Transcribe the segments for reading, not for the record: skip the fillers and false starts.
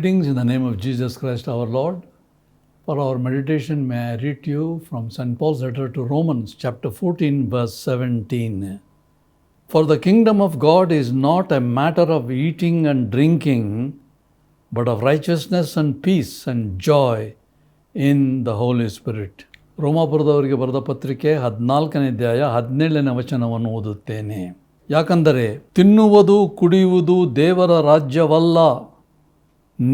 Greetings in the name of Jesus Christ our Lord. For our meditation, may I read to you from St. Paul's letter to Romans, chapter 14, verse 17. For the kingdom of God is not a matter of eating and drinking, but of righteousness and peace and joy in the Holy Spirit. ರೋಮಾಪುರದವರಿಗೆ ಬರೆದ ಪತ್ರಿಕೆ 14ನೇ ಅಧ್ಯಾಯ 17ನೇ ವಚನವನ್ನು ಓದುತ್ತೇನೆ. ಯಾಕಂದರೆ ತಿನ್ನುವುದು ಕುಡಿಯುವುದು ದೇವರ ರಾಜ್ಯವಲ್ಲ,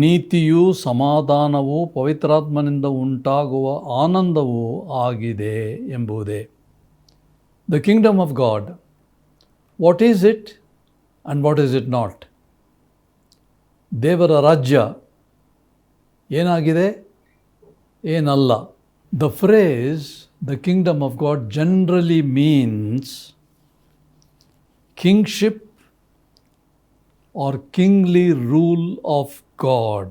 ನೀತಿಯೂ ಸಮಾಧಾನವೂ ಪವಿತ್ರಾತ್ಮನಿಂದ ಉಂಟಾಗುವ ಆನಂದವೂ ಆಗಿದೆ ಎಂಬುದೇ. The Kingdom of god, what is it and what is it not? ದೇವರ ರಾಜ್ಯ ಏನಾಗಿದೆ, ಏನಲ್ಲ. The phrase, the kingdom of God, generally means kingship or kingly rule of God.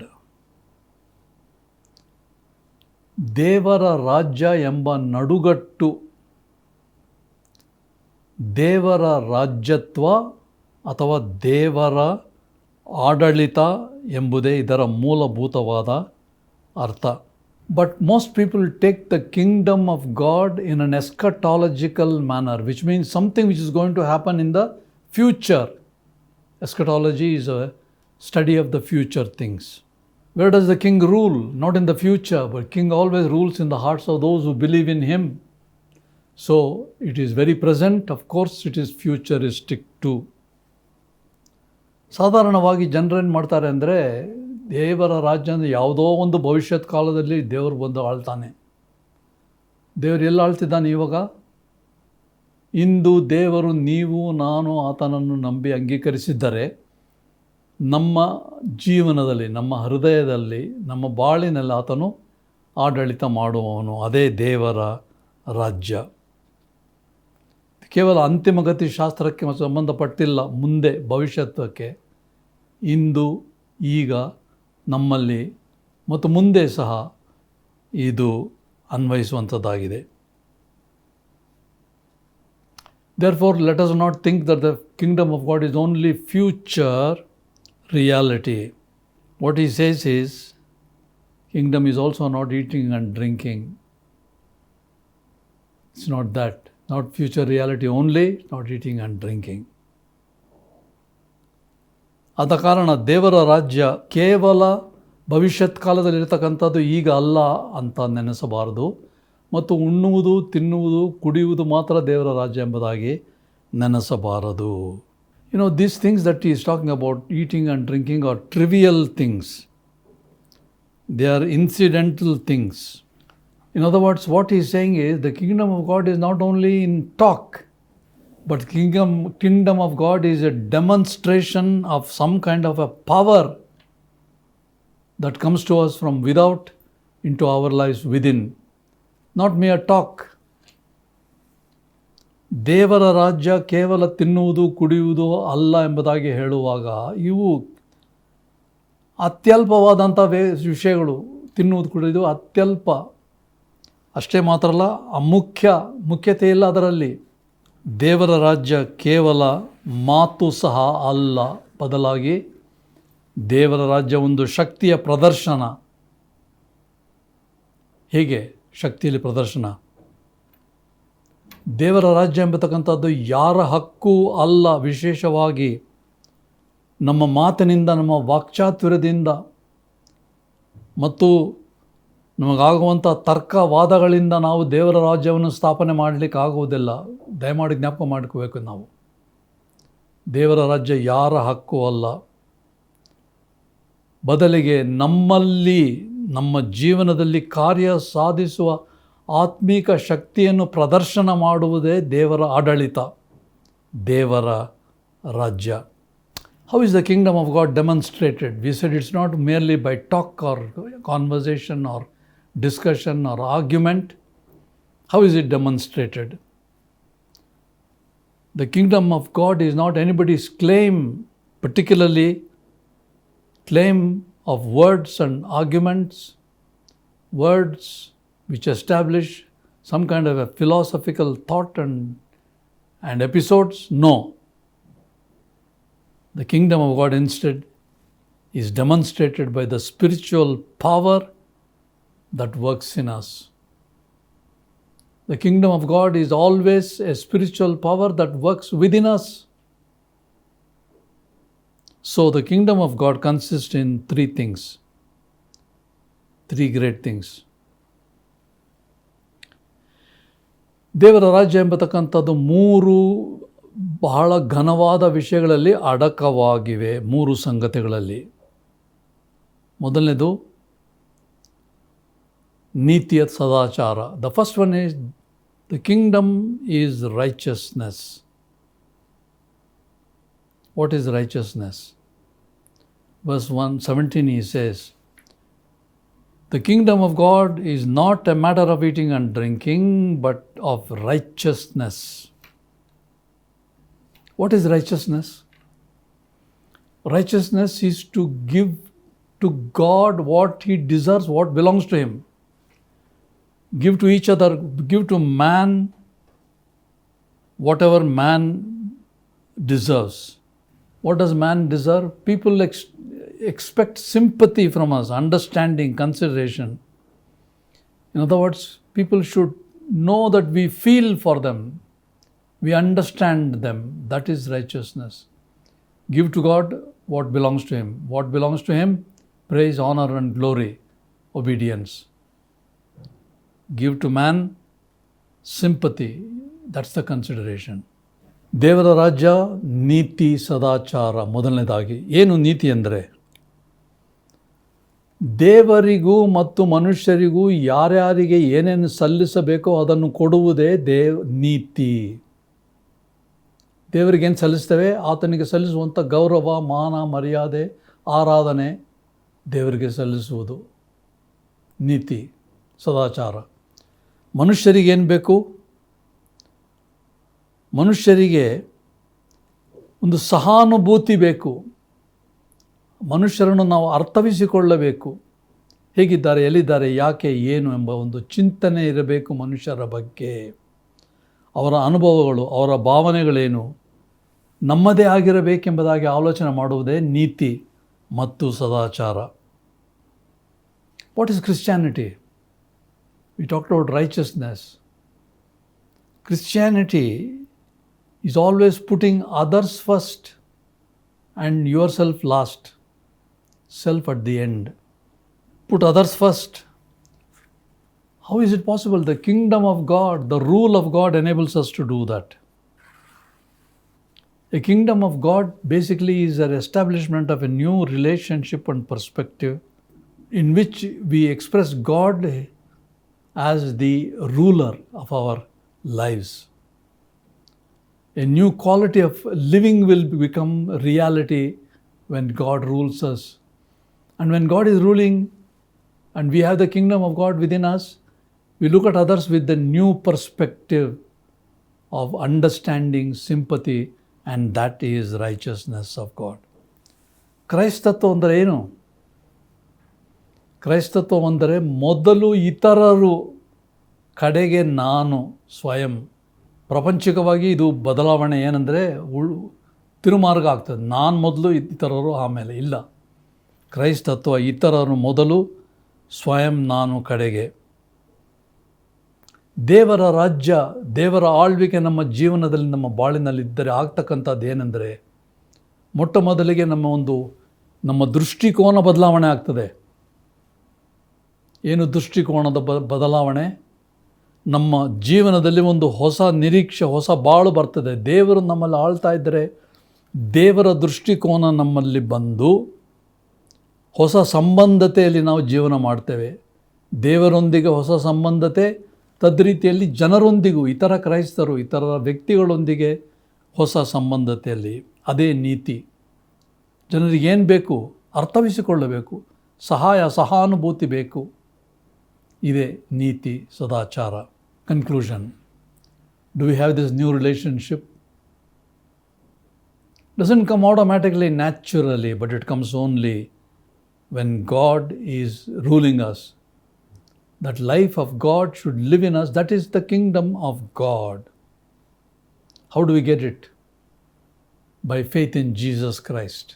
ದೇವರ ರಾಜ್ಯ ಎಂಬ ನಡುಗಟ್ಟು, ದೇವರ ರಾಜ್ಯತ್ವ ಅಥವಾ ದೇವರ ಆಡಳಿತ ಎಂಬುದೇ ಇದರ ಮೂಲಭೂತವಾದ ಅರ್ಥ. But most people take the kingdom of God in an eschatological manner, which means something which is going to happen in the future. Eschatology is a study of the future things. Where does the king rule? Not in the future, but king always rules in the hearts of those who believe in him. So it is very present. Of course, it is futuristic too. ಸಾಧಾರಣವಾಗಿ ಜನರೇನು ಮಾಡ್ತಾರೆ ಅಂದರೆ, ದೇವರ ರಾಜ್ಯ ಅಂದರೆ ಯಾವುದೋ ಒಂದು ಭವಿಷ್ಯತ್ ಕಾಲದಲ್ಲಿ ದೇವರು ಬಂದು ಆಳ್ತಾನೆ. ದೇವರು ಎಲ್ಲ ಆಳ್ತಿದ್ದಾನೆ ಇವಾಗ? ಇಂದು ದೇವರು ನೀವು ನಾನು ಆತನನ್ನು ನಂಬಿ ಅಂಗೀಕರಿಸಿದ್ದರೆ ನಮ್ಮ ಜೀವನದಲ್ಲಿ, ನಮ್ಮ ಹೃದಯದಲ್ಲಿ, ನಮ್ಮ ಬಾಳಿನಲ್ಲಿ ಆತನು ಆಡಳಿತ ಮಾಡುವವನು. ಅದೇ ದೇವರ ರಾಜ್ಯ. ಕೇವಲ ಅಂತಿಮಗತಿ ಶಾಸ್ತ್ರಕ್ಕೆ ಸಂಬಂಧಪಟ್ಟಿಲ್ಲ, ಮುಂದೆ ಭವಿಷ್ಯತ್ವಕ್ಕೆ, ಇಂದು ಈಗ ನಮ್ಮಲ್ಲಿ ಮತ್ತು ಮುಂದೆ ಸಹ ಇದು ಅನ್ವಯಿಸುವಂಥದ್ದಾಗಿದೆ. Therefore, let us not think that the kingdom of God is only future reality. What he says is, kingdom is also not eating and drinking. It's not that. Not future reality only, not eating and drinking. ಆದ ಕಾರಣ ದೇವರ ರಾಜ್ಯ ಕೇವಲ ಭವಿಷ್ಯತ್ ಕಾಲದಲ್ಲಿರ್ತಕ್ಕಂಥದ್ದು, ಈಗ ಅಲ್ಲ ಅಂತ ನೆನೆಸಬಾರದು. ಮತ್ತು ಉಣ್ಣುವುದು, ತಿನ್ನುವುದು, ಕುಡಿಯುವುದು ಮಾತ್ರ ದೇವರ ರಾಜ್ಯ ಎಂಬುದಾಗಿ ನೆನೆಸಬಾರದು. These things that he is talking about, eating and drinking, are trivial things. They are incidental things. In other words, what he is saying is, the kingdom of God is not only in talk, but kingdom of God is a demonstration of some kind of a power that comes to us from without into our lives within. Not mere talk. ದೇವರ ರಾಜ್ಯ ಕೇವಲ ತಿನ್ನುವುದು ಕುಡಿಯುವುದು ಅಲ್ಲ ಎಂಬುದಾಗಿ ಹೇಳುವಾಗ, ಇವು ಅತ್ಯಲ್ಪವಾದಂಥ ವಿಷಯಗಳು. ತಿನ್ನುವುದು ಕುಡಿಯುವುದು ಅತ್ಯಲ್ಪ, ಅಷ್ಟೇ ಮಾತ್ರ ಅಲ್ಲ, ಮುಖ್ಯತೆ ಇಲ್ಲ ಅದರಲ್ಲಿ. ದೇವರ ರಾಜ್ಯ ಕೇವಲ ಮಾತು ಸಹ ಅಲ್ಲ, ಬದಲಾಗಿ ದೇವರ ರಾಜ್ಯ ಒಂದು ಶಕ್ತಿಯ ಪ್ರದರ್ಶನ. ಹೇಗೆ ಶಕ್ತಿಯಲ್ಲಿ ಪ್ರದರ್ಶನ? ದೇವರ ರಾಜ್ಯ ಎಂಬತಕ್ಕಂಥದ್ದು ಯಾರ ಹಕ್ಕು ಅಲ್ಲ, ವಿಶೇಷವಾಗಿ ನಮ್ಮ ಮಾತಿನಿಂದ, ನಮ್ಮ ವಾಕ್ಚಾತುರ್ಯದಿಂದ ಮತ್ತು ನಮಗಾಗುವಂಥ ತರ್ಕವಾದಗಳಿಂದ ನಾವು ದೇವರ ರಾಜ್ಯವನ್ನು ಸ್ಥಾಪನೆ ಮಾಡಲಿಕ್ಕೆ ಆಗುವುದಿಲ್ಲ. ದಯಮಾಡಿ ಜ್ಞಾಪಕ ಮಾಡ್ಕೋಬೇಕು ನಾವು. ದೇವರ ರಾಜ್ಯ ಯಾರ ಹಕ್ಕು ಅಲ್ಲ, ಬದಲಿಗೆ ನಮ್ಮಲ್ಲಿ, ನಮ್ಮ ಜೀವನದಲ್ಲಿ ಕಾರ್ಯ ಸಾಧಿಸುವ ಆತ್ಮಿಕ ಶಕ್ತಿಯನ್ನು ಪ್ರದರ್ಶನ ಮಾಡುವುದೇ ದೇವರ ಆಡಳಿತ, ದೇವರ ರಾಜ್ಯ. How is the kingdom of God demonstrated? We said it's not merely by talk or conversation or discussion or argument. How is it demonstrated? The kingdom of God is not anybody's claim, particularly claim of words and arguments, words which establish some kind of a philosophical thought and episodes. No. The kingdom of God instead is demonstrated by the spiritual power that works in us. The kingdom of God is always a spiritual power that works within us. So the kingdom of God consists in three things, three great things. ದೇವರ ರಾಜ್ಯ ಎಂಬತಕ್ಕಂಥದ್ದು ಮೂರು ಬಹಳ ಘನವಾದ ವಿಷಯಗಳಲ್ಲಿ ಅಡಕವಾಗಿವೆ, ಮೂರು ಸಂಗತಿಗಳಲ್ಲಿ. ಮೊದಲನೇದು ನೀತಿಯ ಸದಾಚಾರ. The first one is the kingdom is righteousness. What is righteousness? Verse 117 he says, the kingdom of God is not a matter of eating and drinking, but of righteousness. What is righteousness? Righteousness is to give to God what He deserves, what belongs to Him. Give to each other, give to man whatever man deserves. What does man deserve? People expect sympathy from us, understanding, consideration. In other words, people should know that we feel for them, we understand them. That is righteousness. Give to God what belongs to Him. What belongs to Him? Praise, honor and glory, obedience. Give to man sympathy. That's the consideration. ದೇವರ ರಾಜ್ಯ, ನೀತಿ, ಸದಾಚಾರ. ಮೊದಲನೇದಾಗಿ ಏನು ನೀತಿ ಅಂದರೆ, ದೇವರಿಗೂ ಮತ್ತು ಮನುಷ್ಯರಿಗೂ ಯಾರ್ಯಾರಿಗೆ ಏನೇನು ಸಲ್ಲಿಸಬೇಕೋ ಅದನ್ನು ಕೊಡುವುದೇ ನೀತಿ. ದೇವರಿಗೇನು ಸಲ್ಲಿಸ್ತೇವೆ, ಆತನಿಗೆ ಸಲ್ಲಿಸುವಂಥ ಗೌರವ, ಮಾನ, ಮರ್ಯಾದೆ, ಆರಾಧನೆ ದೇವರಿಗೆ ಸಲ್ಲಿಸುವುದು ನೀತಿ, ಸದಾಚಾರ. ಮನುಷ್ಯರಿಗೇನು ಬೇಕು? ಮನುಷ್ಯರಿಗೆ ಒಂದು ಸಹಾನುಭೂತಿ ಬೇಕು. ಮನುಷ್ಯರನ್ನು ನಾವು ಅರ್ಥವಿಸಿಕೊಳ್ಳಬೇಕು. ಹೇಗಿದ್ದಾರೆ, ಎಲ್ಲಿದ್ದಾರೆ, ಯಾಕೆ, ಏನು ಎಂಬ ಒಂದು ಚಿಂತನೆ ಇರಬೇಕು ಮನುಷ್ಯರ ಬಗ್ಗೆ. ಅವರ ಅನುಭವಗಳು, ಅವರ ಭಾವನೆಗಳೇನು ನಮ್ಮದೇ ಆಗಿರಬೇಕೆಂಬುದಾಗಿ ಆಲೋಚನೆ ಮಾಡುವುದೇ ನೀತಿ ಮತ್ತು ಸದಾಚಾರ. What is Christianity? We talked about righteousness. Christianity is always putting others first and yourself last, self at the end. Put others first. How is it possible? The kingdom of God, the rule of God enables us to do that. A kingdom of God basically is an establishment of a new relationship and perspective in which we express God as the ruler of our lives. A new quality of living will become reality when God rules us. And when God is ruling and we have the kingdom of God within us, we look at others with the new perspective of understanding, sympathy, and that is righteousness of God. ಕ್ರೈಸ್ತತ್ವ ಅಂದರೆ ಏನು? ಕ್ರೈಸ್ತತ್ವ ಅಂದರೆ ಮೊದಲು ಇತರರು, ಕಡೆಗೆ ನಾನು ಸ್ವಯಂ. ಪ್ರಾಪಂಚಿಕವಾಗಿ ಇದು ಬದಲಾವಣೆ ಏನಂದರೆ ತಿರುಮಾರ್ಗ ಆಗ್ತದೆ. ನಾನು ಮೊದಲು, ಇತರರು ಆಮೇಲೆ. ಇಲ್ಲ, ಕ್ರೈಸ್ತತ್ವ ಇತರರು ಮೊದಲು, ಸ್ವಯಂ ನಾನು ಕಡೆಗೆ. ದೇವರ ರಾಜ್ಯ, ದೇವರ ಆಳ್ವಿಕೆ ನಮ್ಮ ಜೀವನದಲ್ಲಿ, ನಮ್ಮ ಬಾಳಿನಲ್ಲಿದ್ದರೆ ಆಗ್ತಕ್ಕಂಥದ್ದು ಏನೆಂದರೆ, ಮೊಟ್ಟ ಮೊದಲಿಗೆ ನಮ್ಮ ದೃಷ್ಟಿಕೋನ ಬದಲಾವಣೆ ಆಗ್ತದೆ. ಏನು ದೃಷ್ಟಿಕೋನದ ಬದಲಾವಣೆ? ನಮ್ಮ ಜೀವನದಲ್ಲಿ ಒಂದು ಹೊಸ ನಿರೀಕ್ಷೆ, ಹೊಸ ಬಾಳು ಬರ್ತದೆ. ದೇವರು ನಮ್ಮಲ್ಲಿ ಆಳ್ತಾ ಇದ್ದರೆ ದೇವರ ದೃಷ್ಟಿಕೋನ ನಮ್ಮಲ್ಲಿ ಬಂದು ಹೊಸ ಸಂಬಂಧತೆಯಲ್ಲಿ ನಾವು ಜೀವನ ಮಾಡ್ತೇವೆ. ದೇವರೊಂದಿಗೆ ಹೊಸ ಸಂಬಂಧತೆ, ತದ್ರೀತಿಯಲ್ಲಿ ಜನರೊಂದಿಗೂ, ಇತರ ಕ್ರೈಸ್ತರು, ಇತರ ವ್ಯಕ್ತಿಗಳೊಂದಿಗೆ ಹೊಸ ಸಂಬಂಧತೆಯಲ್ಲಿ. ಅದೇ ನೀತಿ. ಜನರಿಗೇನು ಬೇಕು? ಅರ್ಥವಿಸಿಕೊಳ್ಳಬೇಕು, ಸಹಾನುಭೂತಿ ಬೇಕು. ಇದೇ ನೀತಿ, ಸದಾಚಾರ. Conclusion. Do we have this new relationship? Doesn't come automatically, naturally, but it comes only when God is ruling us. That life of God should live in us. That is the kingdom of God. How do we get it? By faith in Jesus Christ.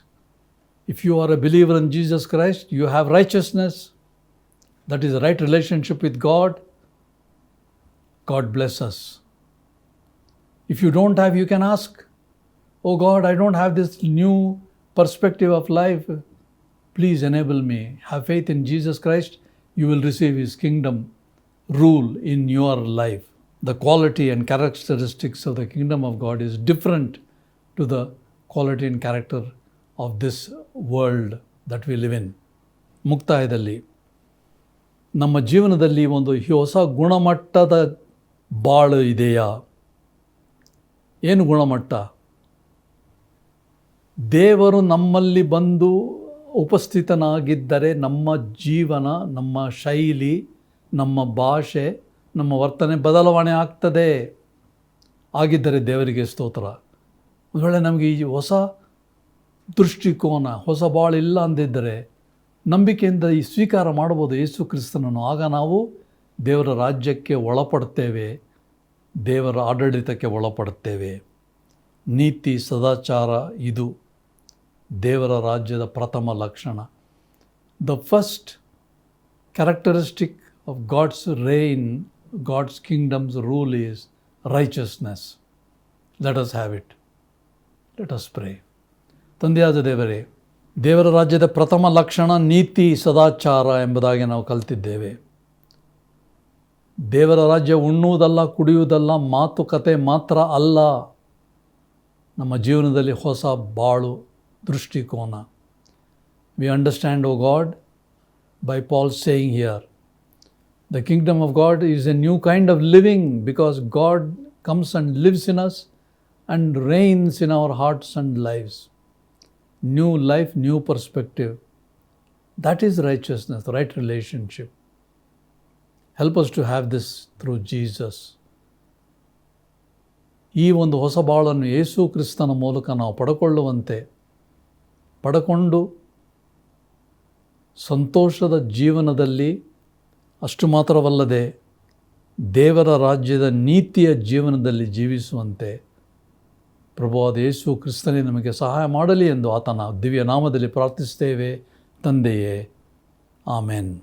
If you are a believer in Jesus Christ, you have righteousness. That is the right relationship with God. God bless us. If you don't have, you can ask, "Oh God, I don't have this new perspective of life. Please enable me." Have faith in Jesus Christ. You will receive His kingdom rule in your life. The quality and characteristics of the kingdom of God is different to the quality and character of this world that we live in. ಮುಕ್ತಾಯದಲ್ಲಿ ನಮ್ಮ ಜೀವನದಲ್ಲಿ ಒಂದು ಹೊಸ ಗುಣಮಟ್ಟದ ಬಾಳು ಇದೆಯಾ? ಏನು ಗುಣಮಟ್ಟ? ದೇವರು ನಮ್ಮಲ್ಲಿ ಬಂದು ಉಪಸ್ಥಿತನಾಗಿದ್ದರೆ ನಮ್ಮ ಜೀವನ, ನಮ್ಮ ಶೈಲಿ, ನಮ್ಮ ಭಾಷೆ, ನಮ್ಮ ವರ್ತನೆ ಬದಲಾವಣೆ ಆಗ್ತದೆ. ಆಗಿದ್ದರೆ ದೇವರಿಗೆ ಸ್ತೋತ್ರ. ಒಂದು ವೇಳೆ ನಮಗೆ ಈ ಹೊಸ ದೃಷ್ಟಿಕೋನ, ಹೊಸ ಬಾಳಿಲ್ಲ ಅಂದಿದ್ದರೆ ನಂಬಿಕೆಯಿಂದ ಈ ಸ್ವೀಕಾರ ಮಾಡ್ಬೋದು ಯೇಸು ಕ್ರಿಸ್ತನನ್ನು. ಆಗ ನಾವು ದೇವರ ರಾಜ್ಯಕ್ಕೆ ಒಳಪಡ್ತೇವೆ, ದೇವರ ಆಡಳಿತಕ್ಕೆ ಒಳಪಡುತ್ತೇವೆ. ನೀತಿ, ಸದಾಚಾರ ಇದು ದೇವರ ರಾಜ್ಯದ ಪ್ರಥಮ ಲಕ್ಷಣ. The first characteristic of God's reign, God's kingdom's rule is righteousness. Let us have it. Let us pray. ತಂದೆಯಾದ ದೇವರೇ, ದೇವರ ರಾಜ್ಯದ ಪ್ರಥಮ ಲಕ್ಷಣ ನೀತಿ, ಸದಾಚಾರ ಎಂಬುದಾಗಿ ನಾವು ಕಲಿತಿದ್ದೇವೆ. ದೇವರ ರಾಜ್ಯ ಉಣ್ಣುವುದಲ್ಲ, ಕುಡಿಯುವುದಲ್ಲ, ಮಾತುಕತೆ ಮಾತ್ರ ಅಲ್ಲ. ನಮ್ಮ ಜೀವನದಲ್ಲಿ ಹೊಸ ಬಾಳು, ದೃಷ್ಟಿಕೋನ. We understand, O God, by Paul saying here, the kingdom of God is a new kind of living because God comes and lives in us and reigns in our hearts and lives. New life, new perspective. That is righteousness, right relationship. Help us to have this through Jesus. ಈ ಒಂದು ಹೊಸ ಬಾಳನ್ನು ಯೇಸು ಕ್ರಿಸ್ತನ ಮೂಲಕ ನಾವು ಪಡಕೊಂಡು ಸಂತೋಷದ ಜೀವನದಲ್ಲಿ, ಅಷ್ಟು ಮಾತ್ರವಲ್ಲದೆ ದೇವರ ರಾಜ್ಯದ ನೀತಿಯ ಜೀವನದಲ್ಲಿ ಜೀವಿಸುವಂತೆ ಪ್ರಭುವಾದ ಯೇಸು ಕ್ರಿಸ್ತನೇ ನಮಗೆ ಸಹಾಯ ಮಾಡಲಿ ಎಂದು ಆತನ ದಿವ್ಯ ನಾಮದಲ್ಲಿ ಪ್ರಾರ್ಥಿಸ್ತೇವೆ ತಂದೆಯೇ. ಆಮೆನ್.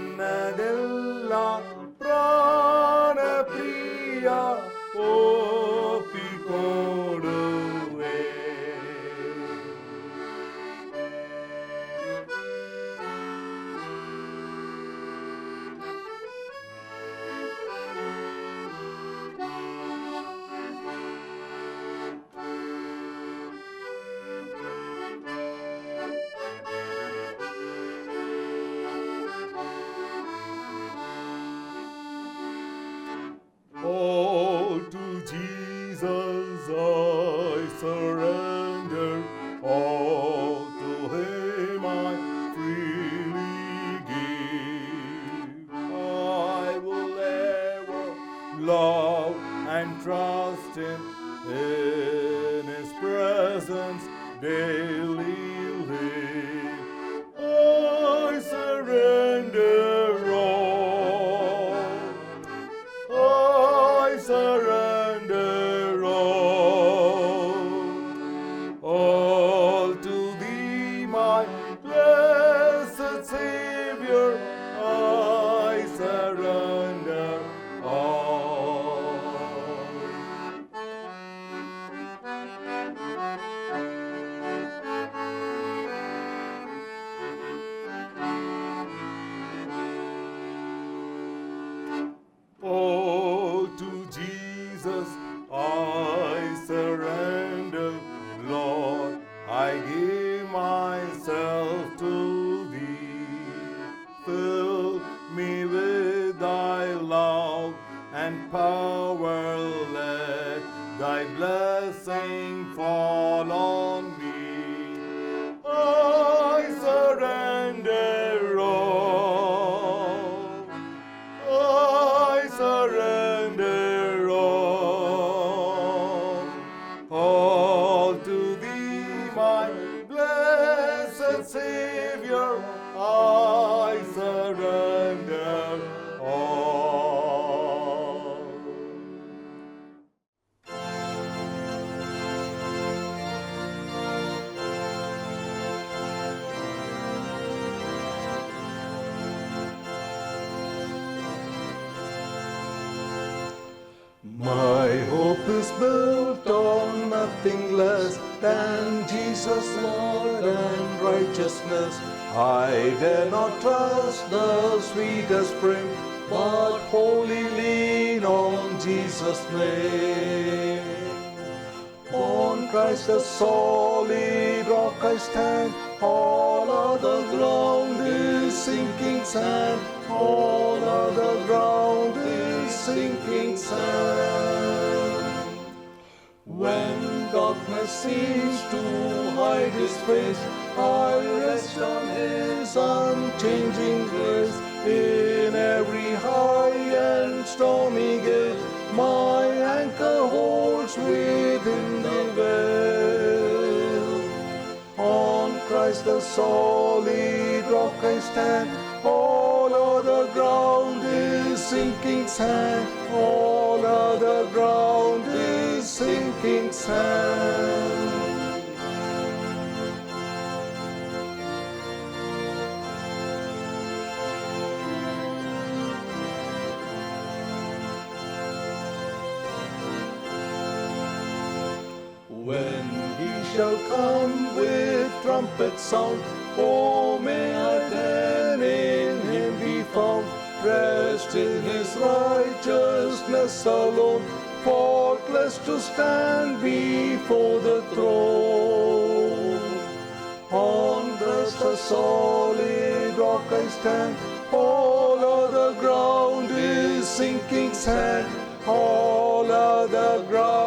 ನನ್ನದೆಲ್ಲ ಪ್ರಾಣ ಪ್ರಿಯ ಒಪ್ಪಿಕೊಡುವೆ. All to Jesus I surrender, all to Him I freely give. I will ever love and trust Him, in His presence daily live. I surrender all, I surrender all to Thee, my blessed Savior. I surrender all. Oh, to Jesus power, let thy blessing fall on me. I surrender all. I surrender all to thee, my blessed Savior. I surrender all. My hope is built on nothing less than Jesus, Lord, and righteousness. I dare not trust the sweetest frame, but wholly lean on Jesus' name. On Christ the solid rock I stand, all other ground is sinking sand, all other ground is sinking sand. When darkness seems to hide his face, I rest on his unchanging grace. In every high and stormy gale, my anchor holds within the veil. On Christ the solid rock I stand, all other ground is sinking sand, all other ground is sinking sand. When he shall come with trumpet sound, oh, may I then in him be found, rest in his righteousness alone, faultless to stand before the throne. On Christ the solid rock I stand, all other ground is sinking sand, all other ground